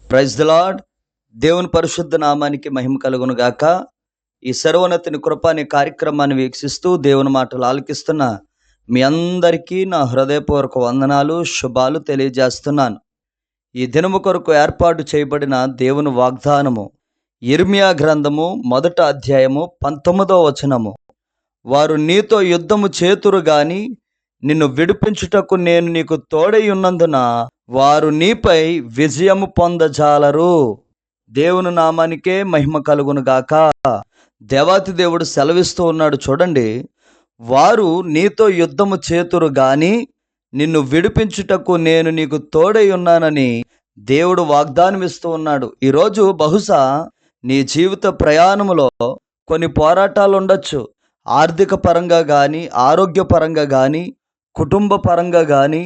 Praise the lord. దేవుని పరిశుద్ధ నామానికి మహిమ కలుగును గాక. ఈ సర్వోన్నతుని కృప అనే కార్యక్రమాన్ని వీక్షిస్తూ దేవుని మాటలు ఆలకిస్తున్న మీ అందరికీ నా హృదయపూర్వక వందనాలు, శుభాలు తెలియజేస్తున్నాను. ఈ దినము కొరకు ఏర్పాటు చేయబడిన దేవుని వాగ్దానము యిర్మీయా గ్రంథము 1వ అధ్యాయము 19వ వచనము. వారు నీతో యుద్ధము చేతురు గాని నిన్ను విడిపించుటకు నేను నీకు తోడై ఉన్నందున వారు నీపై విజయము పొందజాలరు. దేవుని నామానికే మహిమ కలుగును గాక. దేవాతి దేవుడు సెలవిస్తూ ఉన్నాడు చూడండి. వారు నీతో యుద్ధము చేతురు గాని నిన్ను విడిపించుటకు నేను నీకు తోడై ఉన్నానని దేవుడు వాగ్దానం ఇస్తూ ఉన్నాడు. ఈరోజు బహుశా నీ జీవిత ప్రయాణములో కొన్ని పోరాటాలు ఉండొచ్చు. ఆర్థిక పరంగా కానీ, ఆరోగ్యపరంగా కానీ, కుటుంబ పరంగా కానీ,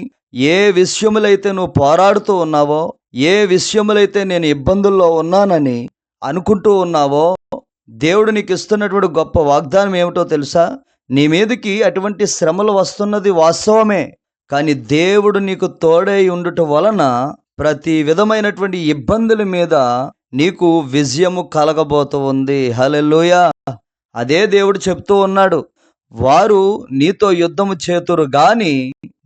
ఏ విషయములైతే నువ్వు పోరాడుతూ ఉన్నావో, ఏ విషయములైతే నేను ఇబ్బందుల్లో ఉన్నానని అనుకుంటూ ఉన్నావో, దేవుడు నీకు ఇస్తున్నటువంటి గొప్ప వాగ్దానం ఏమిటో తెలుసా? నీ మీదకి అటువంటి శ్రమలు వస్తున్నది వాస్తవమే, కానీ దేవుడు నీకు తోడై ఉండుట వలన ప్రతి విధమైనటువంటి ఇబ్బందుల మీద నీకు విజయము కలగబోతూ ఉంది. హల్లెలూయా. అదే దేవుడు చెప్తూ ఉన్నాడు. వారు నీతో యుద్ధము చేతురు గాని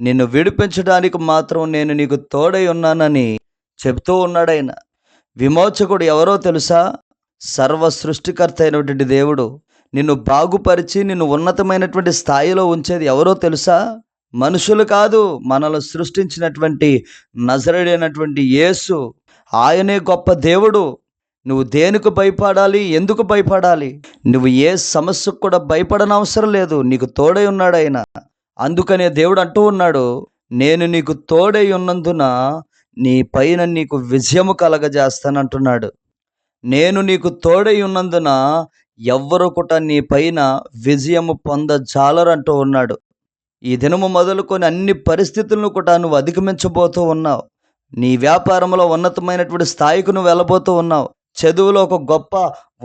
నిన్ను విడిపించడానికి మాత్రం నేను నీకు తోడై ఉన్నానని చెప్తూ ఉన్నాడాయన. విమోచకుడు ఎవరో తెలుసా? సర్వ సృష్టికర్త అయినటువంటి దేవుడు. నిన్ను బాగుపరిచి నిన్ను ఉన్నతమైనటువంటి స్థాయిలో ఉంచేది ఎవరో తెలుసా? మనుషులు కాదు, మనల్ని సృష్టించినటువంటి నజరేయుడైనటువంటి యేసు. ఆయనే గొప్ప దేవుడు. నువ్వు దేనికి భయపడాలి? ఎందుకు భయపడాలి? నువ్వు ఏ సమస్యకు కూడా భయపడనవసరం లేదు. నీకు తోడై ఉన్నాడు ఆయన. అందుకనే దేవుడు అంటూ ఉన్నాడు, నేను నీకు తోడై ఉన్నందున నీ పైన నీకు విజయము కలగజేస్తానంటున్నాడు. నేను నీకు తోడై ఉన్నందున ఎవ్వరు కూడా నీ పైన విజయము పొందజాలరంటూ ఉన్నాడు. ఈ దినము మొదలుకొని అన్ని పరిస్థితులను కూడా నువ్వు అధిగమించబోతూ ఉన్నావు. నీ వ్యాపారంలో ఉన్నతమైనటువంటి స్థాయికి నువ్వు వెళ్ళబోతూ ఉన్నావు. చదువులో ఒక గొప్ప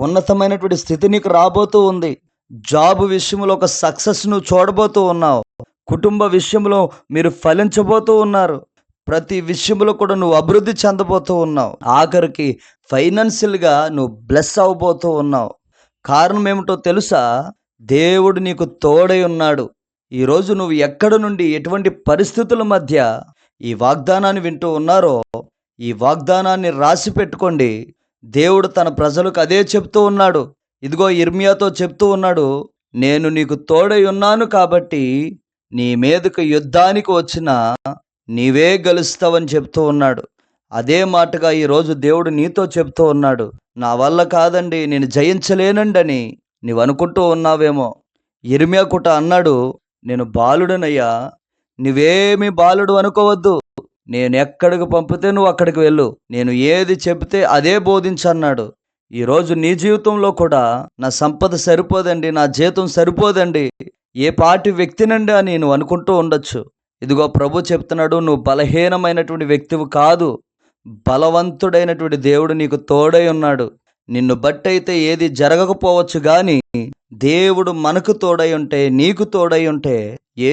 ఉన్నతమైనటువంటి స్థితి నీకు రాబోతూ ఉంది. జాబ్ విషయంలో ఒక సక్సెస్ నువ్వు చూడబోతూ ఉన్నావు. కుటుంబ విషయంలో మీరు ఫలించబోతూ ఉన్నారు. ప్రతి విషయంలో కూడా నువ్వు అభివృద్ధి చెందబోతూ ఉన్నావు. ఆఖరికి ఫైనాన్షియల్గా నువ్వు బ్లెస్ అవ్వబోతూ ఉన్నావు. కారణం ఏమిటో తెలుసా? దేవుడు నీకు తోడై ఉన్నాడు. ఈరోజు నువ్వు ఎక్కడ నుండి ఎటువంటి పరిస్థితుల మధ్య ఈ వాగ్దానాన్ని వింటూ ఉన్నారో, ఈ వాగ్దానాన్ని రాసి పెట్టుకోండి. దేవుడు తన ప్రజలకు అదే చెప్తూ ఉన్నాడు. ఇదిగో యిర్మీయాతో చెప్తూ ఉన్నాడు, నేను నీకు తోడై ఉన్నాను కాబట్టి నీ మీదకు యుద్ధానికి వచ్చినా నీవే గెలుస్తావని చెప్తూ ఉన్నాడు. అదే మాటగా ఈరోజు దేవుడు నీతో చెప్తూ ఉన్నాడు, నా వల్ల కాదండి, నేను జయించలేనండి అని నీవు అనుకుంటూ ఉన్నావేమో. యిర్మీయా కూడా అన్నాడు, నేను బాలుడనయ్యా, నువ్వేమి బాలుడు అనుకోవద్దు. నేను ఎక్కడికి పంపితే నువ్వు అక్కడికి వెళ్ళు. నేను ఏది చెబితే అదే బోధించన్నాడు. ఈరోజు నీ జీవితంలో కూడా నా సంపద సరిపోదండి, నా జీతం సరిపోదండి, ఏ పాటి వ్యక్తినండి అని నువ్వు అనుకుంటూ ఉండొచ్చు. ఇదిగో ప్రభు చెప్తున్నాడు, నువ్వు బలహీనమైనటువంటి వ్యక్తివి కాదు, బలవంతుడైనటువంటి దేవుడు నీకు తోడై ఉన్నాడు. నిన్ను బట్టయితే ఏది జరగకపోవచ్చు కానీ దేవుడు మనకు తోడై ఉంటే, నీకు తోడై ఉంటే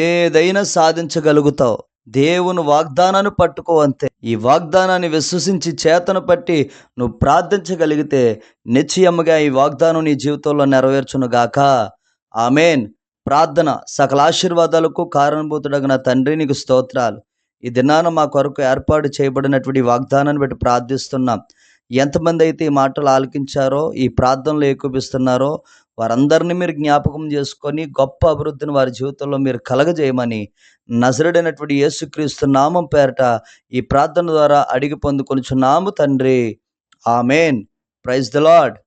ఏదైనా సాధించగలుగుతావు. దేవుని వాగ్దానాన్ని పట్టుకో అంతే. ఈ వాగ్దానాన్ని విశ్వసించి చేతను పట్టి నువ్వు ప్రార్థించగలిగితే నిశ్చయముగా ఈ వాగ్దానం నీ జీవితంలో నెరవేర్చును గాక. ఆమేన్. ప్రార్థన. సకల ఆశీర్వాదాలకు కారణభూతుడగిన తండ్రి, నీకు స్తోత్రాలు. ఈ దినాన మా కొరకు ఏర్పాటు చేయబడినటువంటి వాగ్దానాన్ని బట్టి ప్రార్థిస్తున్నాం. ఎంతమంది అయితే ఈ మాటలు ఆలకించారో, ఈ ప్రార్థనలు ఏకూపిస్తున్నారో వారందరినీ మీరు జ్ఞాపకం చేసుకొని గొప్ప అభివృద్ధిని వారి జీవితంలో మీరు కలగజేయమని నజరేయుడైనటువంటి యేసుక్రీస్తు నామం పేరట ఈ ప్రార్థన ద్వారా అడిగి పొందుకొనుచున్నాము తండ్రి. ఆమేన్. Praise the lord.